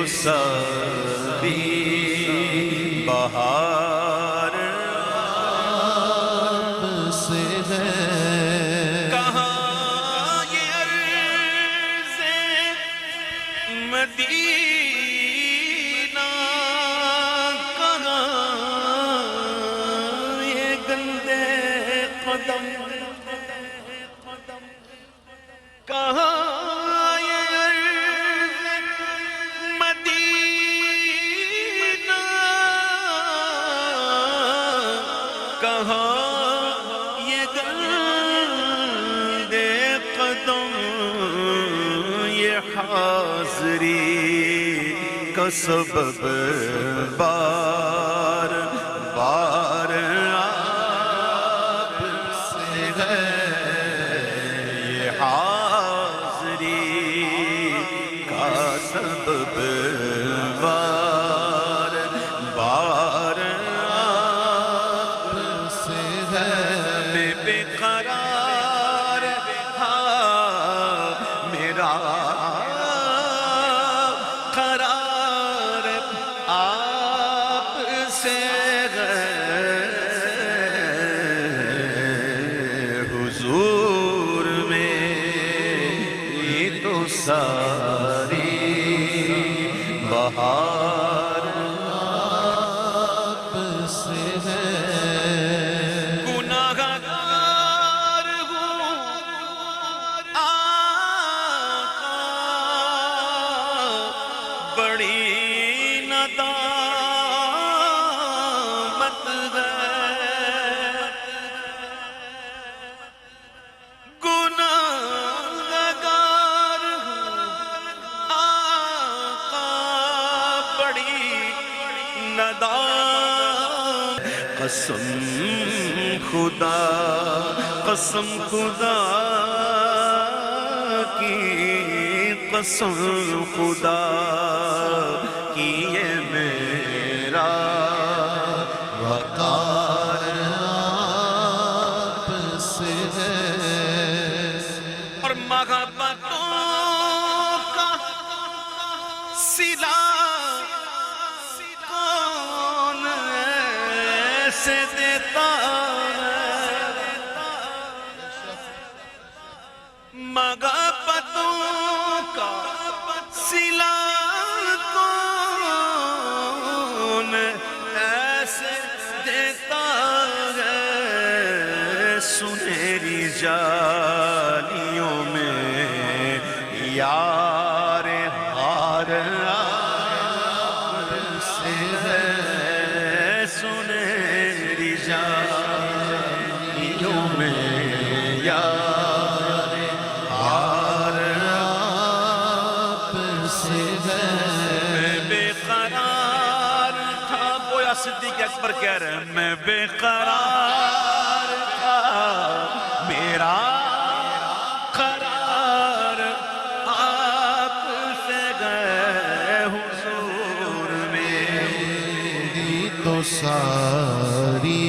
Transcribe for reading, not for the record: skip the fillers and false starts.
ساری بہار آپ سے ہے۔ کہاں یہ عرض مدینہ، کہاں یہ گندے قدم، کہاں یہ عرض مدینہ، کہاں یہ گندے قدم، یہ حاضری کا سبب بار بار آپ سے ہے، یہ حاضری کا سبب بار بار آپ سے ہے۔ میں بے قرار ہاں میرا قرار آپ سے ہے، حضور میں تو ساری بہار آپ سے ہے۔ گناہگار ہوں آقا، بڑی ندامت ہے، گناہگار ہوں آقا، بڑی ندامت، قسم خدا، قسم خدا کی، قسم خدا کی، یہ میرا وقار آپ سے ہے۔ اور محبتوں کا صلہ کون ایسے دیتا ہے، محبتوں کا صلہ کون ایسے دیتا ہے، سنہری جالیوں میں یار ہار آپ سے ہے، سنہری جالیوں میں یار ہار آپ سے ہے۔ میں بے قرار تھا، گویا صدیق اکبر کہہ رہے ہیں، میں بے قرار تھا، میرا قرار آپ سے گئے، حضور میں تو ساری